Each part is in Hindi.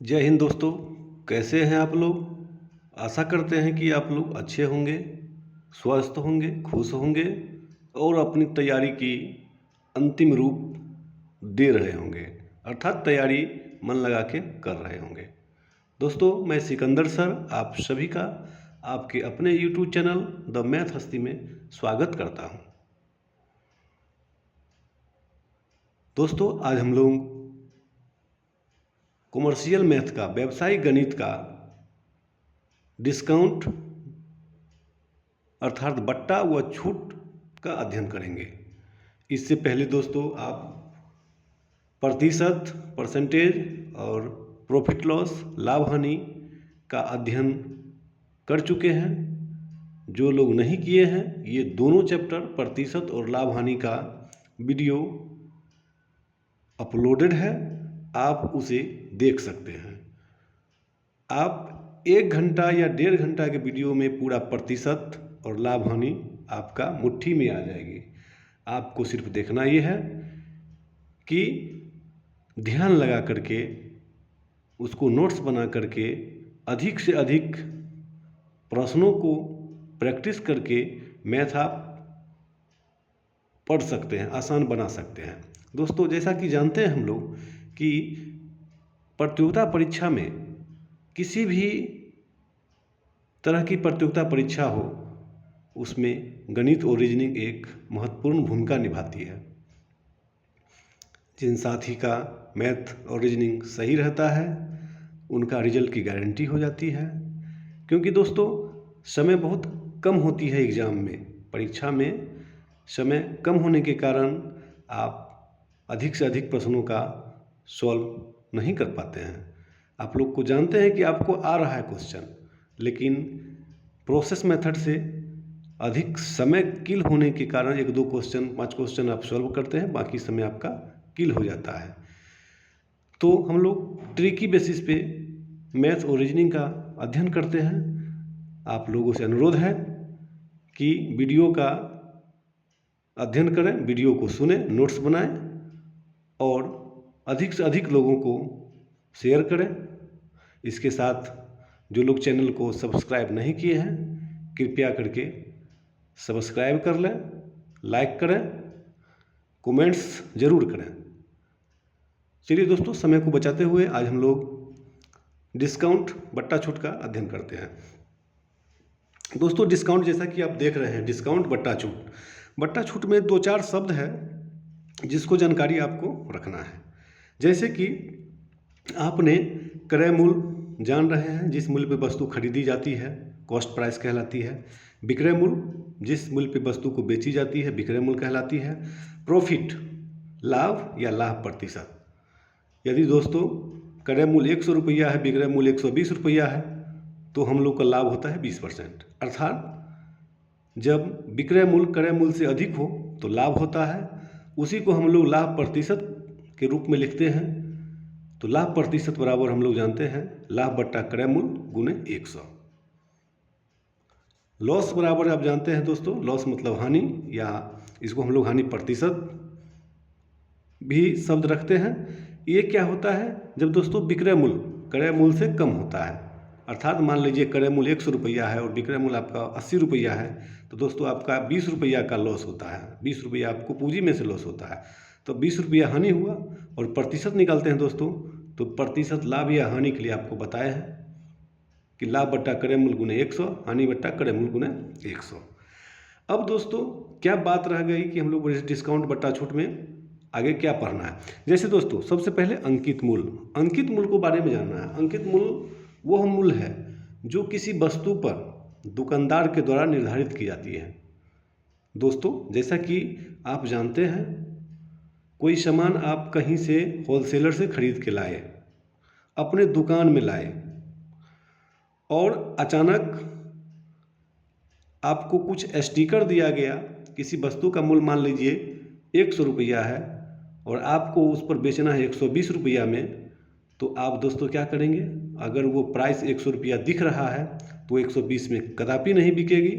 जय हिंद दोस्तों। कैसे हैं आप लोग। आशा करते हैं कि आप लोग अच्छे होंगे, स्वस्थ होंगे, खुश होंगे और अपनी तैयारी की अंतिम रूप दे रहे होंगे, अर्थात तैयारी मन लगा के कर रहे होंगे। दोस्तों, मैं सिकंदर सर आप सभी का आपके अपने यूट्यूब चैनल द मैथ हस्ती में स्वागत करता हूं। दोस्तों, आज हम लोग कॉमर्शियल मैथ का, व्यवसायिक गणित का डिस्काउंट अर्थात बट्टा व छूट का अध्ययन करेंगे। इससे पहले दोस्तों आप प्रतिशत, परसेंटेज और प्रॉफिट लॉस, लाभ हानि का अध्ययन कर चुके हैं। जो लोग नहीं किए हैं, ये दोनों चैप्टर प्रतिशत और लाभ हानि का वीडियो अपलोडेड है, आप उसे देख सकते हैं। आप 1 घंटा या 1.5 घंटा के वीडियो में पूरा प्रतिशत और लाभ हानि आपका मुट्ठी में आ जाएगी। आपको सिर्फ देखना ये है कि ध्यान लगा करके उसको नोट्स बना करके अधिक से अधिक प्रश्नों को प्रैक्टिस करके मैथ आप पढ़ सकते हैं, आसान बना सकते हैं। दोस्तों, जैसा कि जानते हैं हम लोग कि प्रतियोगिता परीक्षा में, किसी भी तरह की प्रतियोगिता परीक्षा हो, उसमें गणित और रीजनिंग एक महत्वपूर्ण भूमिका निभाती है। जिन साथी का मैथ और रीजनिंग सही रहता है, उनका रिजल्ट की गारंटी हो जाती है। क्योंकि दोस्तों, समय बहुत कम होती है एग्ज़ाम में, परीक्षा में समय कम होने के कारण आप अधिक से अधिक प्रश्नों का सॉल्व नहीं कर पाते हैं। आप लोग को जानते हैं कि आपको आ रहा है क्वेश्चन, लेकिन प्रोसेस मेथड से अधिक समय किल होने के कारण 1-2 क्वेश्चन, 5 क्वेश्चन आप सॉल्व करते हैं, बाकी समय आपका किल हो जाता है। तो हम लोग ट्रिकी बेसिस पे मैथ और रीजनिंग का अध्ययन करते हैं। आप लोगों से अनुरोध है कि वीडियो का अध्ययन करें, वीडियो को सुनें, नोट्स बनाएं और अधिक से अधिक लोगों को शेयर करें। इसके साथ जो लोग चैनल को सब्सक्राइब नहीं किए हैं, कृपया करके सब्सक्राइब कर लें, लाइक करें, कमेंट्स ज़रूर करें। चलिए दोस्तों, समय को बचाते हुए आज हम लोग डिस्काउंट बट्टा छूट का अध्ययन करते हैं। दोस्तों, डिस्काउंट जैसा कि आप देख रहे हैं, डिस्काउंट बट्टा छूट। बट्टा छूट में 2-4 शब्द है जिसको जानकारी आपको रखना है। जैसे कि आपने क्रय मूल्य जान रहे हैं, जिस मूल्य पे वस्तु खरीदी जाती है कॉस्ट प्राइस कहलाती है। विक्रय मूल्य, जिस मूल्य पे वस्तु को बेची जाती है, विक्रय मूल्य कहलाती है। प्रॉफिट, लाभ या लाभ प्रतिशत। यदि दोस्तों क्रय मूल्य 100 रुपया है, विक्रय मूल्य 120 रुपया है, तो हम लोग का लाभ होता है 20%। अर्थात जब विक्रय मूल्य क्रय मूल्य से अधिक हो तो लाभ होता है। उसी को हम लोग लाभ प्रतिशत के रूप में लिखते हैं। तो लाभ प्रतिशत बराबर हम लोग जानते हैं लाभ बट्टा क्रय मूल्य गुने 100। लॉस बराबर आप जानते हैं दोस्तों, लॉस मतलब हानि, या इसको हम लोग हानि प्रतिशत भी शब्द रखते हैं। ये क्या होता है, जब दोस्तों विक्रय मूल्य क्रय मूल्य से कम होता है। अर्थात मान लीजिए क्रय मूल्य 100 रुपया है और विक्रय मूल्य आपका 80 रुपया है, तो दोस्तों आपका 20 रुपया का लॉस होता है। 20 रुपया आपको पूंजी में से लॉस होता है, तो 20 रुपया हानि हुआ। और प्रतिशत निकालते हैं दोस्तों, तो प्रतिशत लाभ या हानि के लिए आपको बताया है कि लाभ बट्टा क्रय मूल्य गुने 100, हानि बट्टा क्रय मूल्य गुने 100। अब दोस्तों क्या बात रह गई कि हम लोग डिस्काउंट बट्टा छूट में आगे क्या पढ़ना है। जैसे दोस्तों सबसे पहले अंकित मूल्य, अंकित मूल्य को बारे में जानना है। अंकित मूल्य वह मूल्य है जो किसी वस्तु पर दुकानदार के द्वारा निर्धारित की जाती है। दोस्तों जैसा कि आप जानते हैं, कोई सामान आप कहीं से होलसेलर से खरीद के लाए, अपने दुकान में लाए, और अचानक आपको कुछ स्टिकर दिया गया। किसी वस्तु का मूल्य मान लीजिए 100 रुपया है और आपको उस पर बेचना है 120 रुपया में, तो आप दोस्तों क्या करेंगे, अगर वो प्राइस 100 रुपया दिख रहा है तो 120 में कदापि नहीं बिकेगी,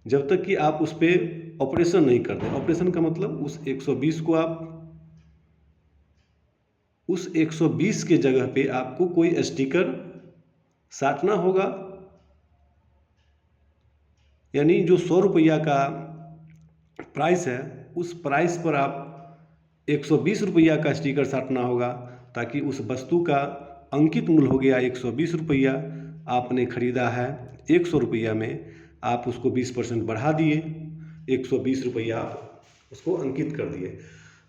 जब तक कि आप उस पर ऑपरेशन नहीं कर दें। ऑपरेशन का मतलब उस 120 को आप उस 120 के जगह पे आपको कोई स्टिकर साटना होगा, यानी जो 100 रुपया का प्राइस है उस प्राइस पर आप 120 रुपया का स्टिकर साटना होगा, ताकि उस वस्तु का अंकित मूल्य हो गया 120 रुपया, आपने ख़रीदा है 100 रुपया में, आप उसको 20% बढ़ा दिए, 120 रुपया आप उसको अंकित कर दिए।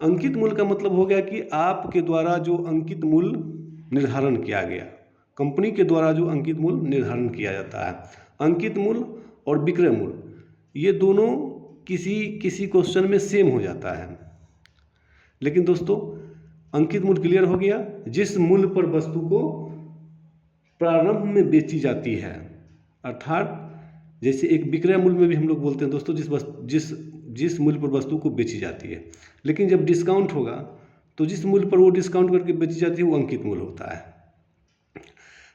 अंकित मूल्य का मतलब हो गया कि आपके द्वारा जो अंकित मूल्य निर्धारण किया गया, कंपनी के द्वारा जो अंकित मूल्य निर्धारण किया जाता है, अंकित मूल्य और विक्रय मूल्य ये दोनों किसी क्वेश्चन में सेम हो जाता है। लेकिन दोस्तों अंकित मूल्य क्लियर हो गया, जिस मूल्य पर वस्तु को प्रारंभ में बेची जाती है, अर्थात जैसे एक विक्रय मूल्य में भी हम लोग बोलते हैं दोस्तों जिस मूल्य पर वस्तु को बेची जाती है। लेकिन जब डिस्काउंट होगा तो जिस मूल्य पर वो डिस्काउंट करके बेची जाती है वो अंकित मूल्य होता है।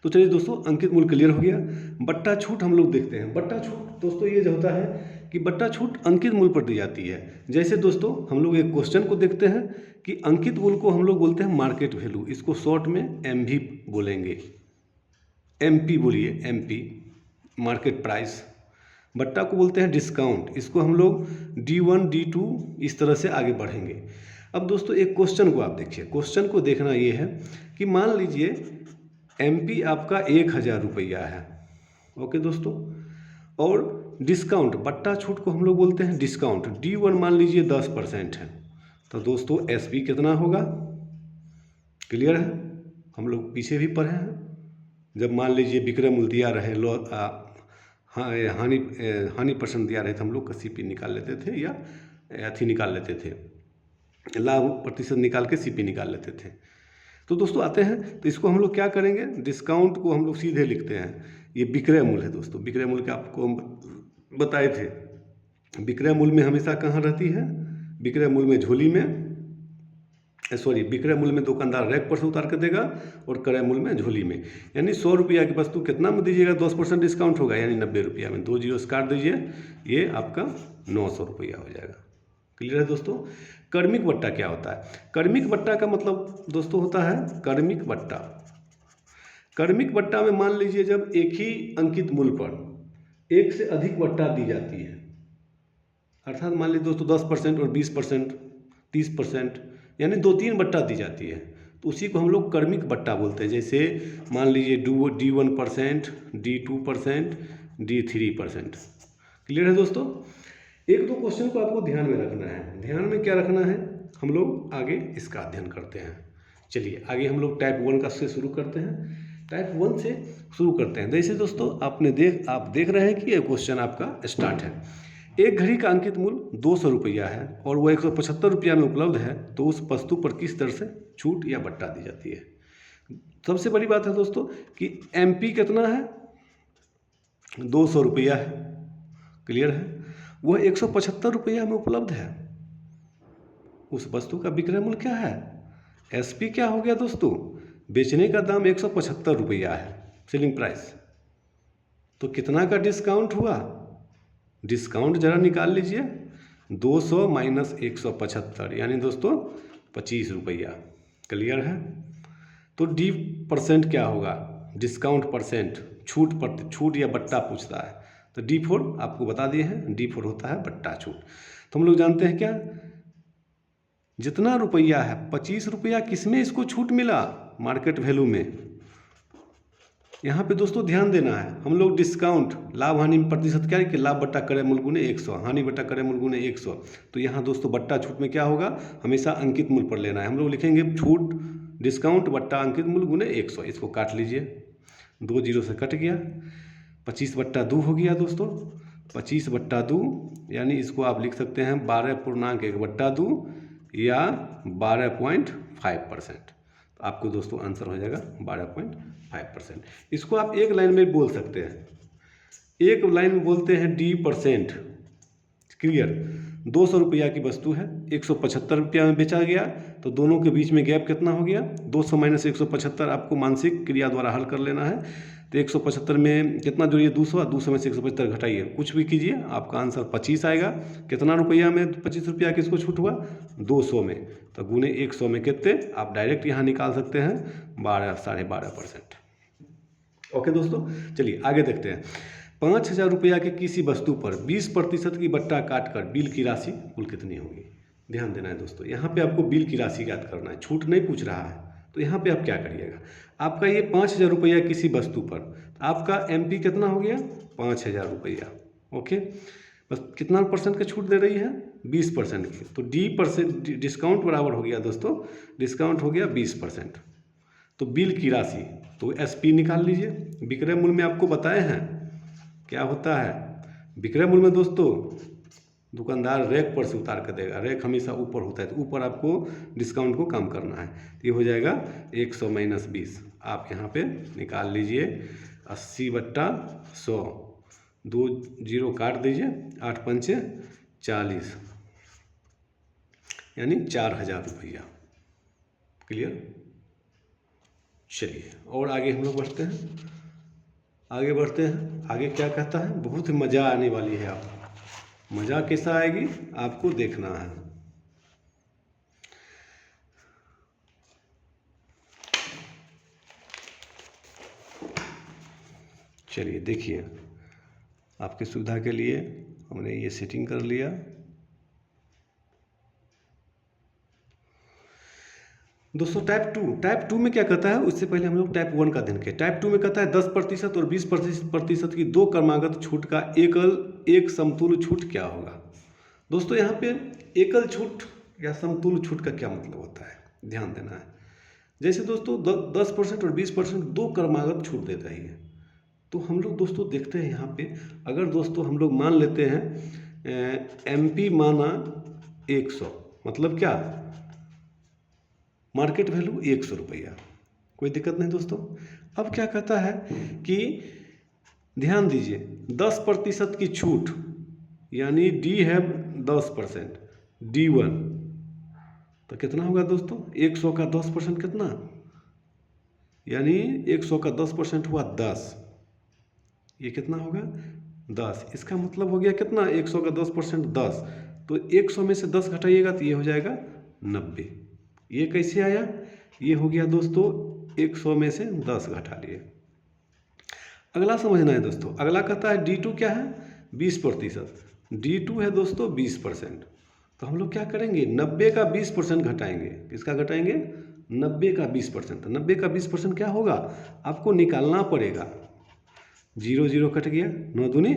तो चलिए दोस्तों अंकित मूल्य क्लियर हो गया। बट्टा छूट हम लोग देखते हैं। बट्टा छूट दोस्तों ये जो होता है कि बट्टा छूट अंकित मूल्य पर दी जाती है। जैसे दोस्तों हम लोग एक क्वेश्चन को देखते हैं कि अंकित मूल्य को हम लोग बोलते हैं मार्केट वैल्यू, इसको शॉर्ट में एमवी बोलेंगे, एमपी बोलिए, एमपी मार्केट प्राइस। बट्टा को बोलते हैं डिस्काउंट, इसको हम लोग D1 D2 इस तरह से आगे बढ़ेंगे। अब दोस्तों एक क्वेश्चन को आप देखिए, क्वेश्चन को देखना ये है कि मान लीजिए एमपी आपका 1000 रुपया है, ओके दोस्तों, और डिस्काउंट बट्टा छूट को हम लोग बोलते हैं डिस्काउंट, D1 मान लीजिए 10% है, तो दोस्तों एसपी कितना होगा, क्लियर है, हम लोग पीछे भी पढ़े हैं। जब मान लीजिए विक्रय मूल्य दिया रहे, हानि परसेंट दिया रहे तो हम लोग सीपी निकाल लेते थे या अथी निकाल लेते थे, लाभ प्रतिशत निकाल के सीपी निकाल लेते थे। तो दोस्तों आते हैं तो इसको हम लोग क्या करेंगे, डिस्काउंट को हम लोग सीधे लिखते हैं, ये विक्रय मूल्य है दोस्तों। विक्रय मूल्य का आपको हम बताए थे, विक्रय मूल्य में हमेशा कहाँ रहती है, विक्रय मूल्य में झोली में, सॉरी विक्रय मूल्य में दुकानदार रैक पर से उतार कर देगा और क्रय मूल्य में झोली में। यानी 100 रुपया की वस्तु कितना में दीजिएगा, 10% डिस्काउंट होगा, यानी 90 रुपया में 2 जीरो से काट दीजिए, ये आपका 900 रुपया हो जाएगा। क्लियर है दोस्तों। कर्मिक बट्टा क्या होता है, कर्मिक बट्टा का मतलब दोस्तों होता है कर्मिक बट्टा। कर्मिक बट्टा में मान लीजिए जब एक ही अंकित मूल्य पर एक से अधिक बट्टा दी जाती है, अर्थात मान लीजिए दोस्तों 10% और 20%, 30%, यानी 2-3 बट्टा दी जाती है, तो उसी को हम लोग कर्मिक बट्टा बोलते हैं। जैसे मान लीजिए D1%, D2%, D3%। क्लियर है दोस्तों। एक दो क्वेश्चन को आपको ध्यान में रखना है। ध्यान में क्या रखना है, हम लोग आगे इसका अध्ययन करते हैं। चलिए आगे हम लोग टाइप 1 का से शुरू करते हैं। टाइप 1 से शुरू करते हैं। जैसे दोस्तों आप देख रहे हैं कि ये क्वेश्चन आपका स्टार्ट है। एक घड़ी का अंकित मूल्य 200 रुपया है और वो 175 रुपया में उपलब्ध है, तो उस वस्तु पर किस तरह से छूट या बट्टा दी जाती है। सबसे बड़ी बात है दोस्तों कि एमपी कितना है, 200 रुपया है, क्लियर है, वह 175 रुपया में उपलब्ध है। उस वस्तु का विक्रय मूल्य क्या है, एसपी क्या हो गया दोस्तों, बेचने का दाम 175 रुपया है, सेलिंग प्राइस। तो कितना का डिस्काउंट हुआ, डिस्काउंट जरा निकाल लीजिए, 200 माइनस 175 यानी दोस्तों 25 रुपया। क्लियर है। तो D% क्या होगा, डिस्काउंट परसेंट, छूट या बट्टा पूछता है, तो D4 आपको बता दिए हैं, D4 होता है बट्टा छूट। तो हम लोग जानते हैं क्या, जितना रुपया है 25 रुपया किसमें इसको छूट मिला, मार्केट वैल्यू में। यहाँ पे दोस्तों ध्यान देना है, हम लोग डिस्काउंट लाभ हानि प्रतिशत क्या है कि लाभ बट्टा क्रय मूल्य गुने 100, हानि बट्टा क्रय मूल्य गुने 100। तो यहाँ दोस्तों बट्टा छूट में क्या होगा, हमेशा अंकित मूल्य पर लेना है। हम लोग लिखेंगे छूट डिस्काउंट बट्टा अंकित मूल्य गुने 100। इसको काट लीजिए, 2 जीरो से कट गया, 25/2 हो गया दोस्तों, 25/2 यानी इसको आप लिख सकते हैं 12.1/2 या 12.5%। तो आपको दोस्तों आंसर हो जाएगा 12.5%। इसको आप एक लाइन में बोल सकते हैं, एक लाइन में बोलते हैं D%। क्लियर। 200 रुपया की वस्तु है, 175 रुपया में बेचा गया, तो दोनों के बीच में गैप कितना हो गया, 200 माइनस 175 आपको मानसिक क्रिया द्वारा हल कर लेना है। तो 175 में कितना जोड़िए 200, 200 में से 175 घटाइए, कुछ भी कीजिए, आपका आंसर 25 आएगा। कितना रुपया में 25 रुपया किसको छूट हुआ? 200 में। तो गुने 100 में कितने, आप डायरेक्ट यहाँ निकाल सकते हैं 12, 12.5%। ओके दोस्तों, चलिए आगे देखते हैं। 5,000 रुपया के किसी वस्तु पर 20% की बट्टा काटकर बिल की राशि कुल कितनी होगी? ध्यान देना है दोस्तों, यहाँ पे आपको बिल की राशि याद करना है, छूट नहीं पूछ रहा है। तो यहाँ पे आप क्या करिएगा, आपका ये 5,000 रुपया किसी वस्तु पर, तो आपका MP कितना हो गया? 5,000 रुपया। ओके, बस कितना परसेंट का छूट दे रही है? 20% की। तो D% डिस्काउंट बराबर हो गया दोस्तों, डिस्काउंट हो गया 20%। तो बिल की राशि, तो SP निकाल लीजिए। विक्रय मूल्य में आपको बताए हैं क्या होता है। विक्रय मूल्य में दोस्तों दुकानदार रैक पर से उतार कर देगा, रैक हमेशा ऊपर होता है, तो ऊपर आपको डिस्काउंट को कम करना है। तो ये हो जाएगा 100 माइनस 20, आप यहाँ पे निकाल लीजिए 80/100, 2 0 काट दीजिए, 8 पंचे 40, यानी 4,000 रुपया। क्लियर? चलिए और आगे हम लोग बढ़ते हैं, आगे बढ़ते हैं। आगे क्या कहता है, बहुत ही मज़ा आने वाली है आपको। मज़ा कैसा आएगी आपको देखना है। चलिए देखिए, आपकी सुविधा के लिए हमने ये सेटिंग कर लिया। दोस्तों टाइप टू में क्या कहता है, उससे पहले हम लोग टाइप 1 का अध्ययन किया। टाइप 2 में कहता है 10% और 20% की दो क्रमागत छूट का एक समतुल्य छूट क्या होगा? दोस्तों यहाँ पे एकल छूट या समतुल्य छूट का क्या मतलब होता है, ध्यान देना है। जैसे दोस्तों 10% और 20% दो क्रमागत छूट दे रही है, तो हम लोग दोस्तों देखते हैं यहाँ पे, अगर दोस्तों हम लोग मान लेते हैं MP माना 100, मतलब क्या, मार्केट वैल्यू 100 रुपया, कोई दिक्कत नहीं दोस्तों। अब क्या कहता है कि ध्यान दीजिए 10% की छूट, यानी D है 10%, D1, तो कितना होगा दोस्तों? 100 का 10% कितना, यानी 100 का 10% हुआ 10, ये कितना होगा? 10। इसका मतलब हो गया कितना, 100 का 10% 10, तो 100 में से 10 घटाइएगा तो ये हो जाएगा 90। ये कैसे आया? ये हो गया दोस्तों 100 में से 10 घटा लिए। अगला समझना है दोस्तों, अगला कहता है D2 क्या है? 20%। D2 है दोस्तों 20%, तो हम लोग क्या करेंगे, 90 का 20% घटाएंगे। किसका घटाएंगे? 90 का 20%। 90 का 20% क्या होगा, आपको निकालना पड़ेगा। 0 0 कट गया, 9 दूनी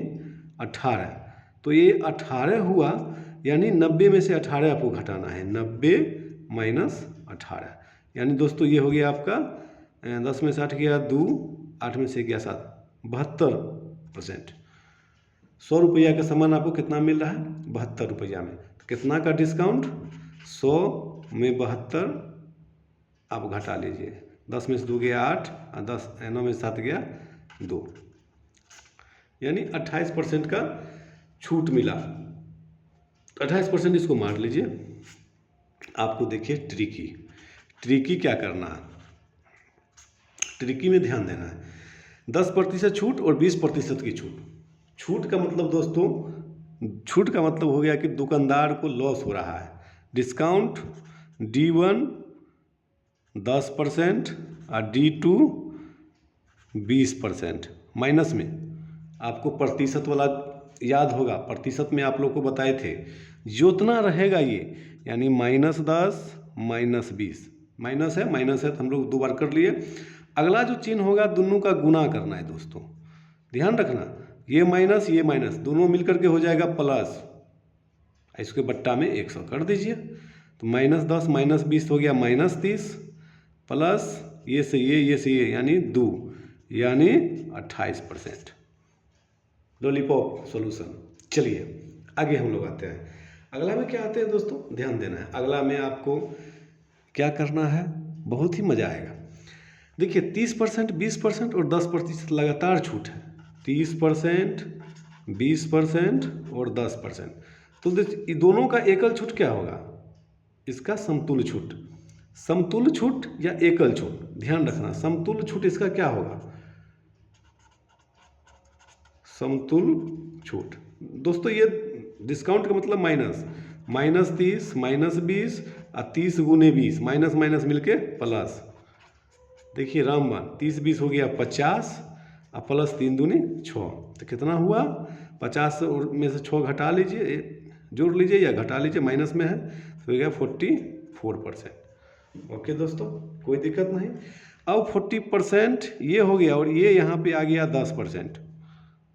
18, तो ये 18 हुआ, यानी 90 में से 18 आपको घटाना है। 90 माइनस 18, यानी दोस्तों ये हो गया आपका 10 में से 8 गया 2, 8 में से गया 7, 72%। 100 रुपया का सामान आपको कितना मिल रहा है? 72 रुपया में। तो कितना का डिस्काउंट? 100 में 72 आप घटा लीजिए, 10 में से 2 गया 8, और 9 में से 7 गया 2, यानी 28% का छूट मिला। 28% इसको मार लीजिए। आपको देखिए ट्रिकी क्या करना है, ट्रिकी में ध्यान देना है। 10% छूट और 20% की छूट का मतलब दोस्तों, छूट का मतलब हो गया कि दुकानदार को लॉस हो रहा है। डिस्काउंट D1 10% और D2 20%। माइनस में आपको प्रतिशत वाला याद होगा, प्रतिशत में आप लोग को बताए थे, जितना रहेगा ये, यानी -10 -20, माइनस है तो हम लोग 2 बार कर लिए। अगला जो चिन्ह होगा दोनों का गुना करना है दोस्तों, ध्यान रखना, ये माइनस दोनों मिलकर के हो जाएगा प्लस, इसके बट्टा में 100 कर दीजिए। तो -10 -20 हो गया -30, प्लस ये से ये यानी 2, यानी 28%। Lollipop solution. चलिए आगे हम लोग आते हैं। अगला में क्या आते हैं दोस्तों, ध्यान देना है। अगला में आपको क्या करना है, बहुत ही मज़ा आएगा। देखिए 30%, 20% और 10% लगातार छूट है। 30%, 20% और 10%। तो ये दोनों का एकल छूट क्या होगा, इसका समतुल्य छूट। समतुल्य छूट या एकल छूट, ध्यान रखना, समतुल्य छूट इसका क्या होगा, समतुल छूट। दोस्तों ये डिस्काउंट का मतलब माइनस, -30 -20 और 30 गुने 20, माइनस माइनस मिलके प्लस। देखिए रामबाण 30 20 हो गया 50 और प्लस 3 दूनी 6, तो कितना हुआ 50 में से 6 घटा लीजिए, जोड़ लीजिए या घटा लीजिए, माइनस में है तो हो गया 44%। ओके दोस्तों, कोई दिक्कत नहीं। अब 40% ये हो गया और ये यहाँ पे आ गया 10%।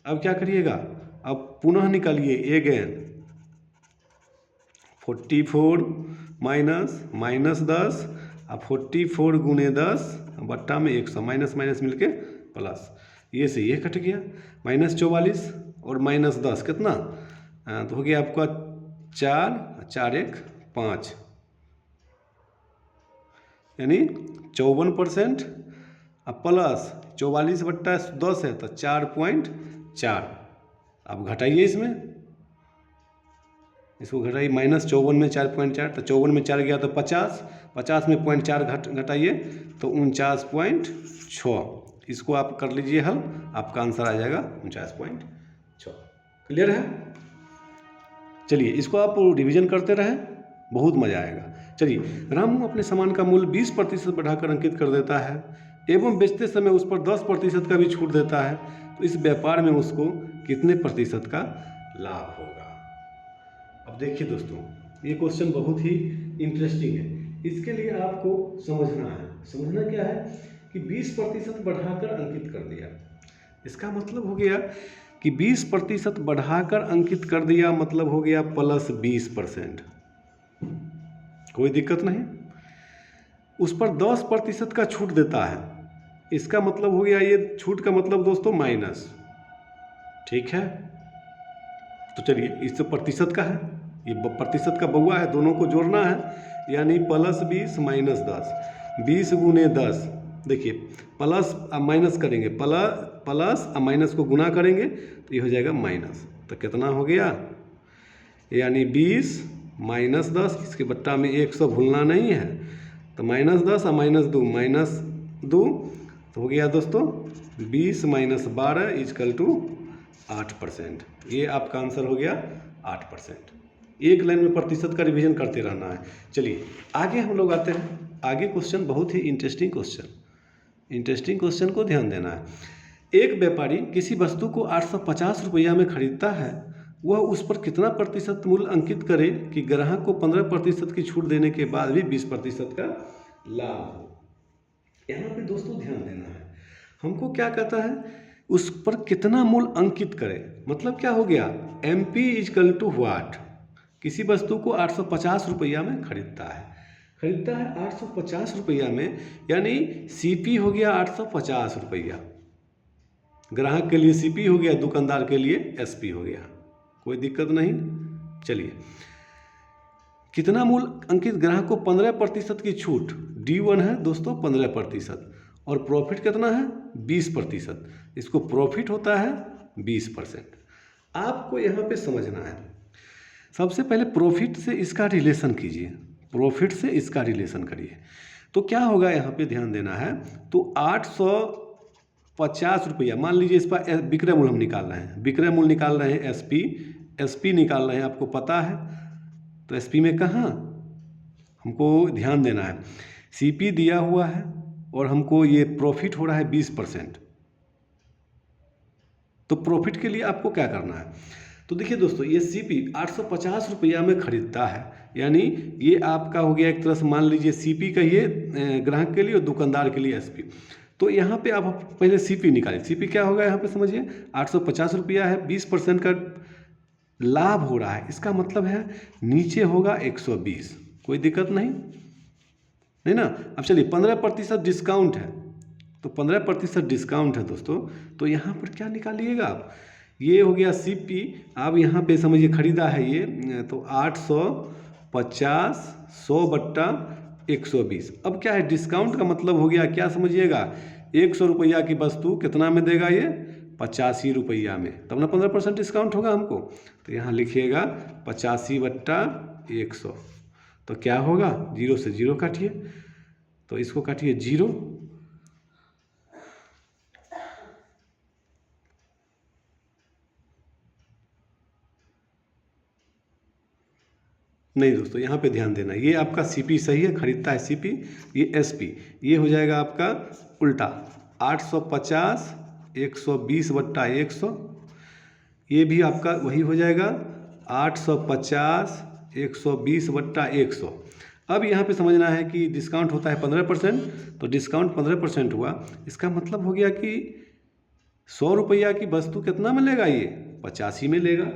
अब क्या करिएगा, अब पुनः निकालिए अगेन 44 माइनस 10 और 44 गुने 10 बट्टा में 100, माइनस माइनस मिलके प्लस, ये से ये कट गया, -44 और -10 कितना, तो हो गया आपका 4 4 1 5, यानी 54% अब प्लस 44 बट्टा 10 है तो 4.4। अब घटाइए इसको घटाइए, -54 में 4.4, तो 54 में 4 गया तो 50, 50 में 0.4 घटाइए तो 49.6। इसको आप कर लीजिए हल, आपका आंसर आ जाएगा 49.6। क्लियर है? चलिए इसको आप रिवीजन करते रहें, बहुत मजा आएगा। चलिए, रामू अपने सामान का मूल्य 20% बढ़ाकर अंकित कर देता है एवं बेचते समय उस पर 10% का भी छूट देता है, तो इस व्यापार में उसको कितने प्रतिशत का लाभ होगा? अब देखिए दोस्तों, ये क्वेश्चन बहुत ही इंटरेस्टिंग है। इसके लिए आपको समझना क्या है कि 20% बढ़ाकर अंकित कर दिया, इसका मतलब हो गया कि 20% बढ़ाकर अंकित कर दिया, मतलब हो गया प्लस 20%। कोई दिक्कत नहीं। उस पर 10% का छूट देता है, इसका मतलब हो गया, ये छूट का मतलब दोस्तों माइनस। ठीक है, तो चलिए इस प्रतिशत का है, ये प्रतिशत का बउआ है, दोनों को जोड़ना है, यानी +20 -10, 20 गुने 10। देखिए प्लस माइनस करेंगे, प्लस और माइनस को गुना करेंगे तो ये हो जाएगा माइनस, तो कितना हो गया, यानी 20 -10, इसके बट्टा में 100 भूलना नहीं है, तो -10 और -2 तो हो गया दोस्तों 20 - 12 = 8%। ये आपका आंसर हो गया 8%। एक लाइन में प्रतिशत का रिवीजन करते रहना है। चलिए आगे हम लोग आते हैं। आगे क्वेश्चन बहुत ही इंटरेस्टिंग क्वेश्चन को ध्यान देना है। एक व्यापारी किसी वस्तु को 850 रुपया में खरीदता है, वह उस पर कितना प्रतिशत मूल्य अंकित करे कि ग्राहक को 15% की छूट देने के बाद भी 20% का लाभ हो। यहाँ पे दोस्तों ध्यान देना है, हमको क्या कहता है, उस पर कितना मूल्य अंकित करे, मतलब क्या हो गया, MP = व्हाट। किसी वस्तु को 850 रुपया में खरीदता है 850 रुपया में, यानी CP हो गया 850 रुपया, ग्राहक के लिए CP हो गया, दुकानदार के लिए SP हो गया। कोई दिक्कत नहीं। चलिए कितना मूल्य अंकित, ग्राहक को 15% की छूट, D1 है दोस्तों 15%, और प्रॉफिट कितना है 20%। इसको प्रॉफिट होता है 20%। आपको यहाँ पे समझना है, सबसे पहले प्रॉफिट से इसका रिलेशन कीजिए, प्रॉफिट से इसका रिलेशन करिए, तो क्या होगा यहाँ पे ध्यान देना है। तो 850 रुपया, मान लीजिए इस पर विक्रय मूल्य हम निकाल रहे हैं, विक्रय मूल्य निकाल रहे हैं SP निकाल रहे हैं, आपको पता है। तो SP में कहाँ हमको ध्यान देना है, CP दिया हुआ है और हमको ये प्रॉफिट हो रहा है 20%। तो प्रॉफिट के लिए आपको क्या करना है, तो देखिए दोस्तों, ये CP 850 रुपया में खरीदता है, यानी ये आपका हो गया एक तरह से, मान लीजिए CP का ये ग्राहक के लिए और दुकानदार के लिए SP। तो यहाँ पे आप पहले CP निकालिए। CP क्या होगा यहाँ पे समझिए, 850 रुपया है, 20% का लाभ हो रहा है, इसका मतलब है नीचे होगा 120। कोई दिक्कत नहीं ना। अब चलिए 15% डिस्काउंट है, तो 15% डिस्काउंट है दोस्तों, तो यहाँ पर क्या निकालिएगा आप, ये हो गया CP। आप यहाँ पे समझिए खरीदा है ये, तो 850 100 बट्टा 120। अब क्या है, डिस्काउंट का मतलब हो गया क्या समझिएगा, 100 रुपया की वस्तु कितना में देगा ये, 85 रुपया में, तब ना 15% डिस्काउंट होगा हमको। तो यहाँ लिखिएगा 85 बट्टा 100, तो क्या होगा, 0 से 0 काटिए, तो इसको काटिए 0, नहीं दोस्तों, यहाँ पे ध्यान देना, ये आपका सीपी सही है, खरीदता है सीपी, ये एसपी, ये हो जाएगा आपका उल्टा 850 120/100, ये भी आपका वही हो जाएगा 850 120/100। अब यहाँ पे समझना है कि डिस्काउंट होता है 15%, तो डिस्काउंट 15% हुआ, इसका मतलब हो गया कि 100 रुपया की वस्तु कितना में लेगा, ये 85 में लेगा,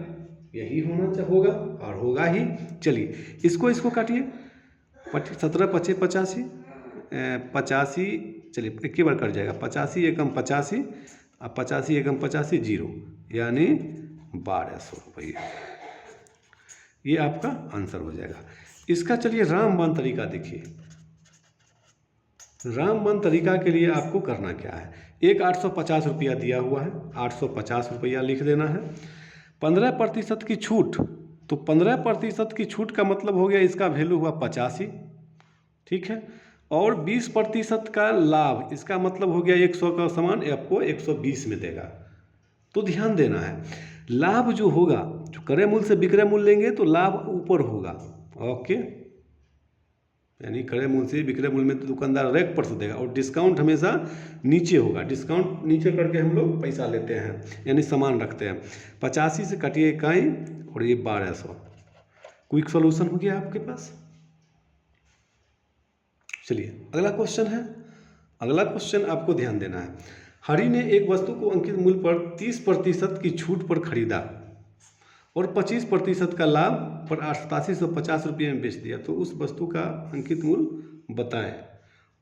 यही होगा और होगा ही। चलिए इसको काटिए, 17 पचे 85, 85, चलिए एक ही बार कट जाएगा, 85 एकम 85, अब 85 एकम 85 जीरो, यानी 1200 रुपये, ये आपका आंसर हो जाएगा इसका। चलिए रामबाण तरीका देखिए, रामबाण तरीका के लिए आपको करना क्या है, एक 850 रुपया दिया हुआ है, 850 रुपया लिख देना है, 15% की छूट, तो 15% की छूट का मतलब हो गया इसका वैल्यू हुआ 85, ठीक है, और 20% का लाभ, इसका मतलब हो गया 100 का सामान आपको 120 में देगा। तो ध्यान देना है, लाभ जो होगा, जो क्रय मूल्य से विक्रय मूल्य लेंगे तो लाभ ऊपर होगा, ओके, यानी क्रय मूल्य से विक्रय मूल्य में तो दुकानदार रैक पर से देगा, और डिस्काउंट हमेशा नीचे होगा, डिस्काउंट नीचे करके हम लोग पैसा लेते हैं, यानी सामान रखते हैं। 85 से कटिए इकाई और ये 1200, क्विक सॉल्यूशन हो गया आपके पास। चलिए अगला क्वेश्चन है, अगला क्वेश्चन आपको ध्यान देना है, हरि ने एक वस्तु को अंकित मूल्य पर 30% की छूट पर खरीदा और 25% का लाभ पर 8750 रुपये में बेच दिया, तो उस वस्तु का अंकित मूल्य बताएं।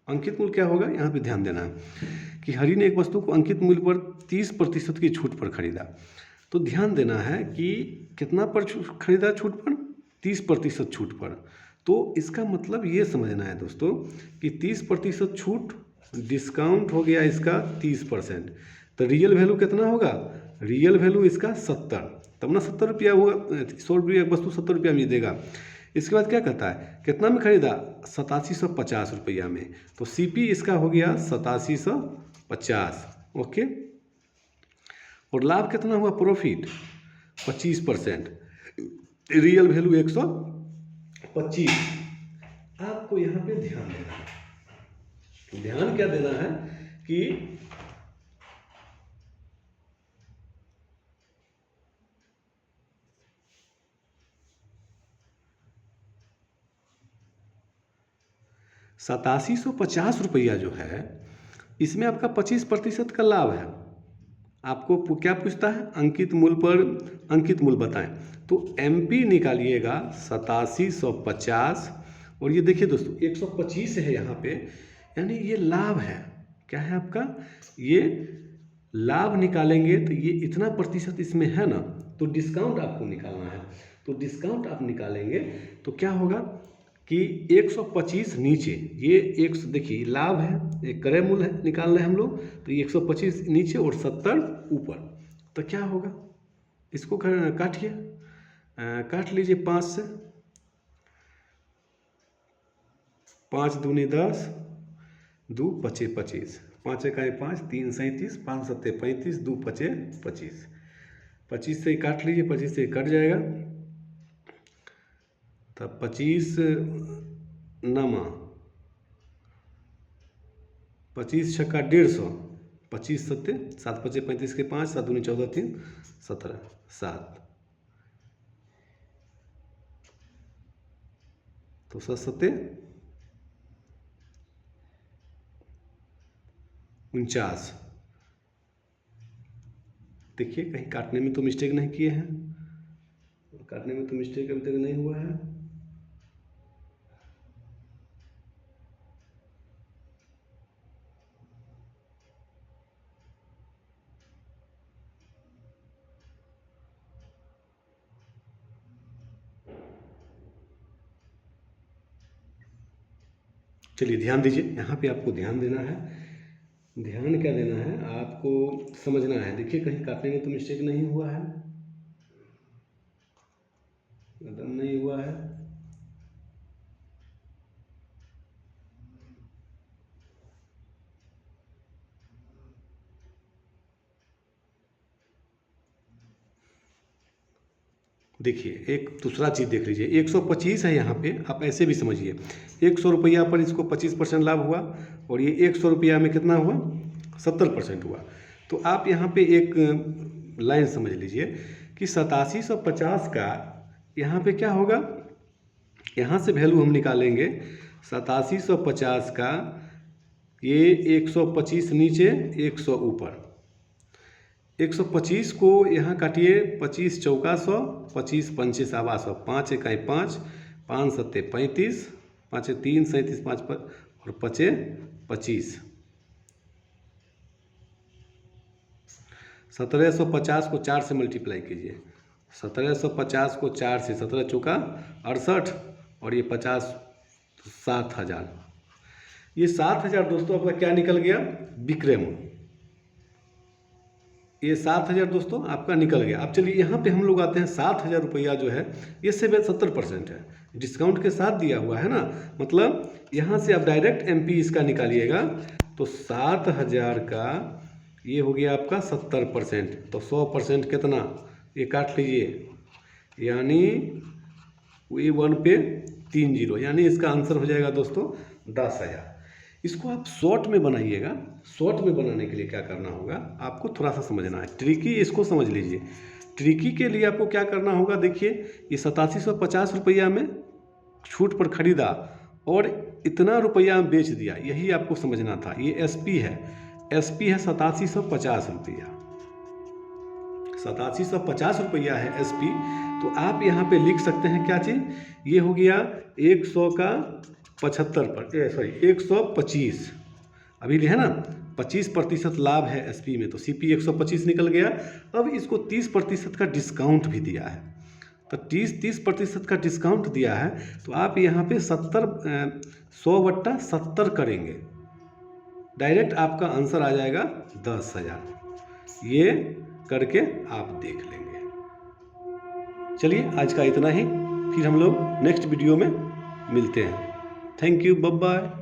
अंकित मूल्य क्या होगा, यहाँ पे ध्यान देना है कि हरि ने एक वस्तु को अंकित मूल्य पर 30% की छूट पर खरीदा, तो ध्यान देना है कि कितना पर खरीदा, छूट पर 30% छूट पर, तो इसका मतलब ये समझना है दोस्तों कि 30% छूट, डिस्काउंट हो गया इसका 30%, तो रियल वैल्यू कितना होगा, रियल वैल्यू इसका 70, तब ना 70 रुपया होगा, 100 रुपया वस्तु 70 रुपया में देगा। इसके बाद क्या कहता है, कितना में खरीदा, 8750 रुपया में, तो सीपी इसका हो गया 8750, ओके, और लाभ कितना हुआ, प्रॉफिट 25%, रियल वैल्यू 125। आपको यहाँ पे ध्यान देना है, ध्यान क्या देना है कि ₹8750 जो है, इसमें आपका 25% का लाभ है। आपको क्या पूछता है, अंकित मूल्य पर अंकित मूल्य बताएं, तो एमपी निकालिएगा 8750, और ये देखिए दोस्तों 125 है यहाँ पे, यानी ये लाभ है, क्या है आपका, ये लाभ निकालेंगे तो ये इतना प्रतिशत इसमें है ना, तो डिस्काउंट आपको निकालना है, तो डिस्काउंट आप निकालेंगे तो क्या होगा कि 125 नीचे, ये एक देखिए लाभ है, एक क्रय मूल्य है, निकाल रहे हैं हम लोग, तो ये 125 नीचे और 70 ऊपर, तो क्या होगा, इसको काटिए, काट लीजिए 5 से, 5 दूनी 10, 2 पचे 25, 5 इकाई 5, 3 37, 5 सत्ते 35, 2 पचे 25, 25 से काट लीजिए, 25 से कट जाएगा, तब 25 नमा 25 छक्का 150, 25 सत्ते 7 पचे 35 के 5, 7 दूनी 14, 3 17, 7, तो 7 सत्ते 49। देखिए कहीं काटने में तो मिस्टेक नहीं किए हैं, काटने में तो मिस्टेक अभी तक नहीं हुआ है। चलिए ध्यान दीजिए, यहाँ पे आपको ध्यान देना है, ध्यान क्या देना है, आपको समझना है, देखिए कहीं काटने में तो मिस्टेक नहीं हुआ है, एकदम नहीं हुआ है। देखिए एक दूसरा चीज़ देख लीजिए, 125 है यहाँ पे, आप ऐसे भी समझिए 100 रुपया पर इसको 25% लाभ हुआ और ये 100 रुपया में कितना हुआ 70% हुआ। तो आप यहाँ पे एक लाइन समझ लीजिए कि 8750 का यहाँ पे क्या होगा, यहाँ से वैल्यू हम निकालेंगे 8750 का, ये 125 नीचे 100 ऊपर, 125 को यहाँ काटिए, 25 चौका 100, 25 पंचे 125, 5 इकाई 5, 5 सत्ते 35, 5 3 37, 5 पर और 5 25, 1750 को 4 से मल्टीप्लाई कीजिए, 1750 को 4 से, 17 चौका 68 और ये 50 7000, ये 7000 दोस्तों आपका क्या निकल गया, विक्रय मूल्य। ये 7000 दोस्तों आपका निकल गया। अब चलिए यहाँ पे हम लोग आते हैं, 7000 रुपया जो है ये 70% है, डिस्काउंट के साथ दिया हुआ है ना, मतलब यहाँ से आप डायरेक्ट एमपी इसका निकालिएगा तो 7000 का ये हो गया आपका 70%, तो 100% कितना, ये काट लीजिए, यानी ये 1 पे 3 जीरो, यानी इसका आंसर हो जाएगा दोस्तों 10,000। इसको आप शॉर्ट में बनाइएगा। शॉर्ट में बनाने के लिए क्या करना होगा, आपको थोड़ा सा समझना है, ट्रिकी इसको समझ लीजिए। ट्रिकी के लिए आपको क्या करना होगा, देखिए ये 8750 रुपया में छूट पर खरीदा और इतना रुपया बेच दिया, यही आपको समझना था। ये एसपी है, एसपी है 8750 रुपया, 8750 रुपया है एसपी। तो आप यहाँ पे लिख सकते हैं क्या चीज़, ये हो गया 100 का 125, अभी है ना 25% लाभ है एसपी में, तो सीपी 125 निकल गया। अब इसको 30% का डिस्काउंट भी दिया है, तो 30% का डिस्काउंट दिया है, तो आप यहाँ पे 100/70 करेंगे, डायरेक्ट आपका आंसर आ जाएगा 10,000। ये करके आप देख लेंगे। चलिए आज का इतना ही, फिर हम लोग नेक्स्ट वीडियो में मिलते हैं। Thank you, bye bye.